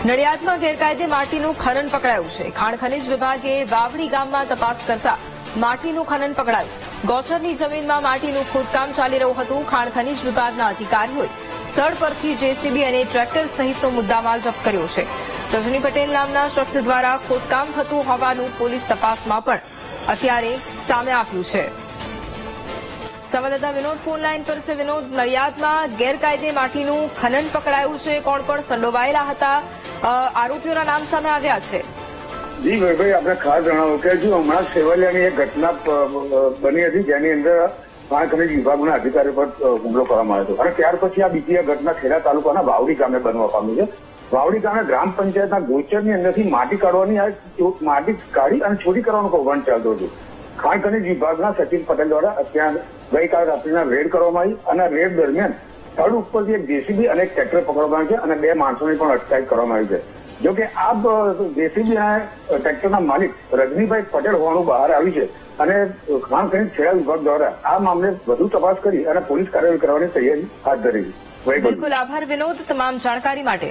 નડિયાદમાં ગેરકાયદે માટીનું ખનન પકડાયું છે. ખાણ ખનીજ વિભાગે વાવડી ગામમાં તપાસ કરતા માટીનું ખનન પકડાયું. ગૌચરની જમીનમાં માટીનું ખોદકામ ચાલી રહ્યું હતું. ખાણ ખનીજ વિભાગના અધિકારીઓએ સ્થળ પરથી જેસીબી અને ટ્રેક્ટર સહિતનો મુદ્દામાલ જપ્ત કર્યો છે. રજની પટેલ નામના શખ્સ દ્વારા ખોદકામ થતું હોવાનું પોલીસ તપાસમાં પણ અત્યારે સામે આવ્યું છે. સંવાદદાતા વિનોદ ફોન લાઈન પર છે. વિનોદ, નડિયાદમાં ગેરકાયદે માટીનું ખનન પકડાયું છે. કોણ કોણ સંડોવાયેલા હતા? આરોપીઓના નામ સામે આવ્યા છે. જી ભાઈ, આપણે ખાસ જણાવો કે જો હમણાં સેવલિયાની એક ઘટના બની હતી જેની અંદર ખાણ ખનીજ વિભાગના અધિકારી પર હુમલો કરવામાં આવ્યો હતો અને ત્યાર પછી આ બીજી ઘટના ખેડા તાલુકાના વાવડી ગામે બનવા પામી છે. વાવડી ગામે ગ્રામ પંચાયતના ગોચરની અંદરથી માટી કાઢવાની માટી કાઢી અને ચોરી કરવાનું કૌભાંડ ચાલતું હતું. ખાણ ખનીજ વિભાગના સચિન પટેલ દ્વારા ત્યાં ગઈકાલે રાત્રિના રેડ કરવામાં આવી અને રેડ દરમિયાન સ્થળ ઉપરથી એક જેસીબી અને એક ટ્રેક્ટર પકડવામાં આવ્યું છે અને 2 માણસોની પણ અટકાયત કરવામાં આવી છે. જોકે આ જેસીબી અને ટ્રેક્ટરના માલિક રજનીભાઈ પટેલ હોવાનું બહાર આવ્યું છે અને ખાણ ખનીજ ખેડા વિભાગ દ્વારા આ મામલે વધુ તપાસ કરી અને પોલીસ કાર્યવાહી કરવાની તૈયારી હાથ ધરી છે. બિલકુલ, આભાર વિનોદ તમામ જાણકારી માટે.